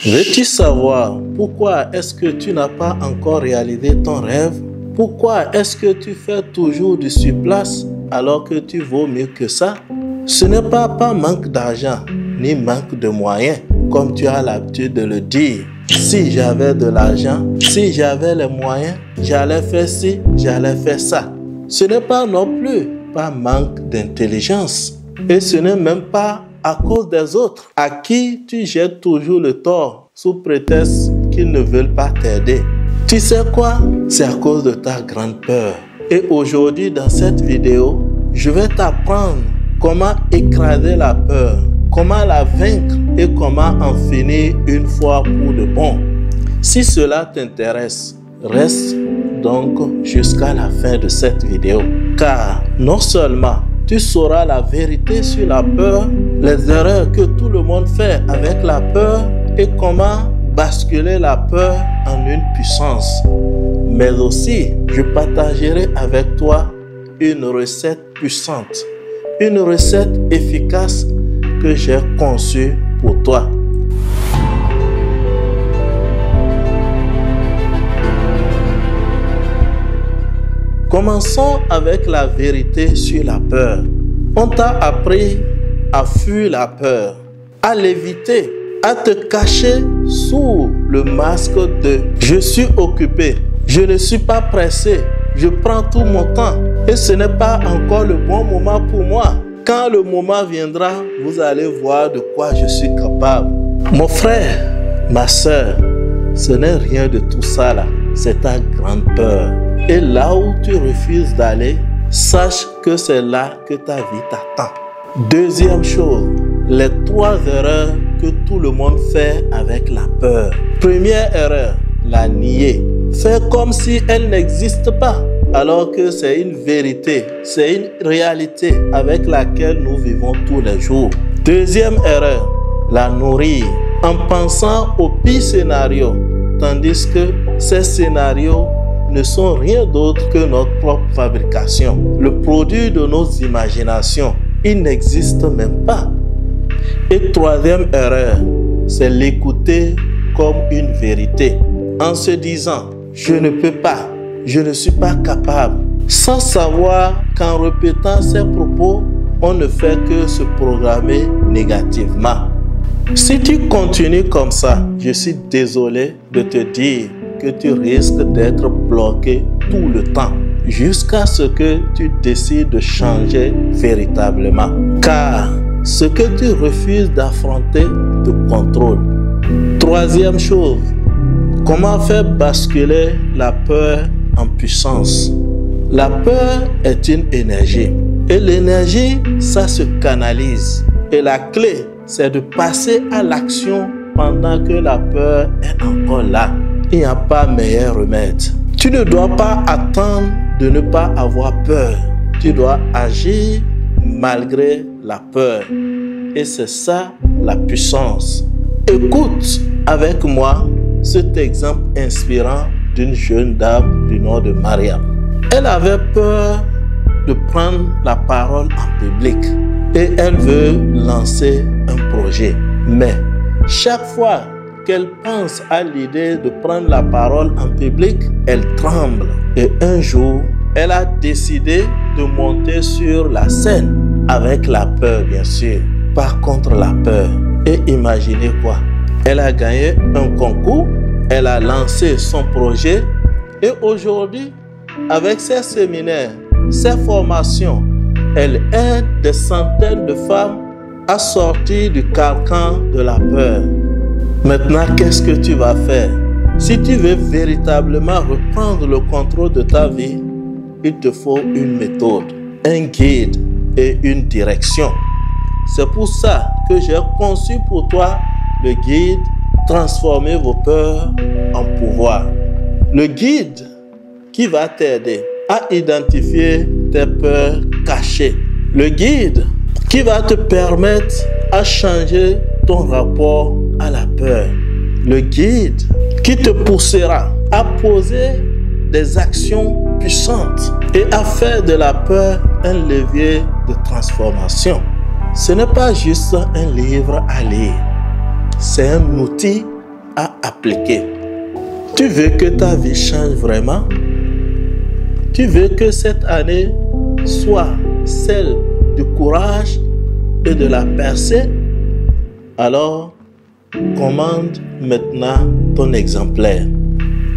Veux-tu savoir pourquoi est-ce que tu n'as pas encore réalisé ton rêve? Pourquoi est-ce que tu fais toujours du surplace alors que tu vaux mieux que ça? Ce n'est pas manque d'argent ni manque de moyens, comme tu as l'habitude de le dire. Si j'avais de l'argent, si j'avais les moyens, j'allais faire ci, j'allais faire ça. Ce n'est pas non plus pas manque d'intelligence. Et ce n'est même pas à cause des autres, à qui tu jettes toujours le tort sous prétexte qu'ils ne veulent pas t'aider. Tu sais quoi? C'est à cause de ta grande peur. Et aujourd'hui, dans cette vidéo, je vais t'apprendre comment écraser la peur, comment la vaincre et comment en finir une fois pour de bon. Si cela t'intéresse, reste donc jusqu'à la fin de cette vidéo. Car non seulement tu sauras la vérité sur la peur, les erreurs que tout le monde fait avec la peur et comment basculer la peur en une puissance. Mais aussi, je partagerai avec toi une recette puissante, une recette efficace que j'ai conçue pour toi. Commençons avec la vérité sur la peur. On t'a appris à fuir la peur, à l'éviter, à te cacher sous le masque de « je suis occupé, je ne suis pas pressé, je prends tout mon temps et ce n'est pas encore le bon moment pour moi. Quand le moment viendra, vous allez voir de quoi je suis capable. » Mon frère, ma soeur, ce n'est rien de tout ça là, c'est ta grande peur. Et là où tu refuses d'aller, sache que c'est là que ta vie t'attend. Deuxième chose, les 3 erreurs que tout le monde fait avec la peur. Première erreur, la nier. Faire comme si elle n'existe pas, alors que c'est une vérité, c'est une réalité avec laquelle nous vivons tous les jours. Deuxième erreur, la nourrir en pensant au pire scénario, tandis que ces scénarios ne sont rien d'autre que notre propre fabrication, le produit de nos imaginations. Il n'existe même pas. Et troisième erreur, c'est l'écouter comme une vérité, en se disant « je ne peux pas, je ne suis pas capable », sans savoir qu'en répétant ces propos, on ne fait que se programmer négativement. Si tu continues comme ça, je suis désolé de te dire que tu risques d'être bloqué tout le temps jusqu'à ce que tu décides de changer véritablement. Car ce que tu refuses d'affronter te contrôle. Troisième chose, comment faire basculer la peur en puissance? La peur est une énergie et l'énergie, ça se canalise. Et la clé, c'est de passer à l'action pendant que la peur est encore là. Il n'y a pas meilleur remède. Tu ne dois pas attendre de ne pas avoir peur. Tu dois agir malgré la peur. Et c'est ça la puissance. Écoute avec moi cet exemple inspirant d'une jeune dame du nom de Mariam. Elle avait peur de prendre la parole en public et elle veut lancer un projet. Mais chaque fois qu'elle pense à l'idée de prendre la parole en public, elle tremble. Et un jour, elle a décidé de monter sur la scène avec la peur, bien sûr. Par contre, la peur. Et imaginez quoi? Elle a gagné un concours, elle a lancé son projet et aujourd'hui, avec ses séminaires, ses formations, elle aide des centaines de femmes à sortir du carcan de la peur. Maintenant, qu'est-ce que tu vas faire? Si tu veux véritablement reprendre le contrôle de ta vie, il te faut une méthode, un guide et une direction. C'est pour ça que j'ai conçu pour toi le guide « Transformer vos peurs en pouvoir ». Le guide qui va t'aider à identifier tes peurs cachées. Le guide qui va te permettre à changer ton rapport à la peur. Le guide qui te poussera à poser des actions puissantes et à faire de la peur un levier de transformation. Ce n'est pas juste un livre à lire, c'est un outil à appliquer. Tu veux que ta vie change vraiment? Tu veux que cette année soit celle du courage et de la percée? Alors, commande maintenant ton exemplaire.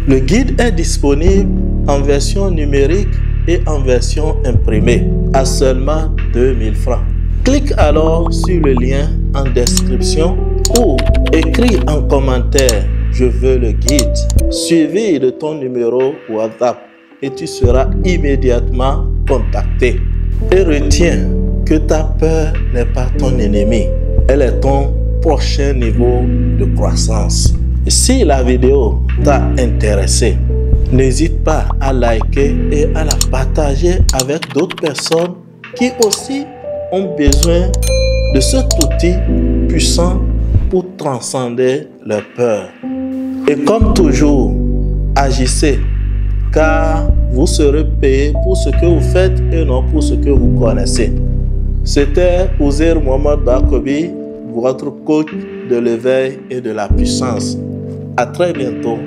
Le guide est disponible en version numérique et en version imprimée à seulement 2000 francs. Clique alors sur le lien en description ou écris en commentaire « Je veux le guide » suivi de ton numéro WhatsApp et tu seras immédiatement contacté. Et retiens que ta peur n'est pas ton ennemi, elle est ton prochain niveau de croissance. Et si la vidéo t'a intéressé, n'hésite pas à liker et à la partager avec d'autres personnes qui aussi ont besoin de cet outil puissant pour transcender leur peur. Et comme toujours, agissez, car vous serez payé pour ce que vous faites et non pour ce que vous connaissez. C'était Uzair Mohamed Bakobi, votre coach de l'éveil et de la puissance. À très bientôt.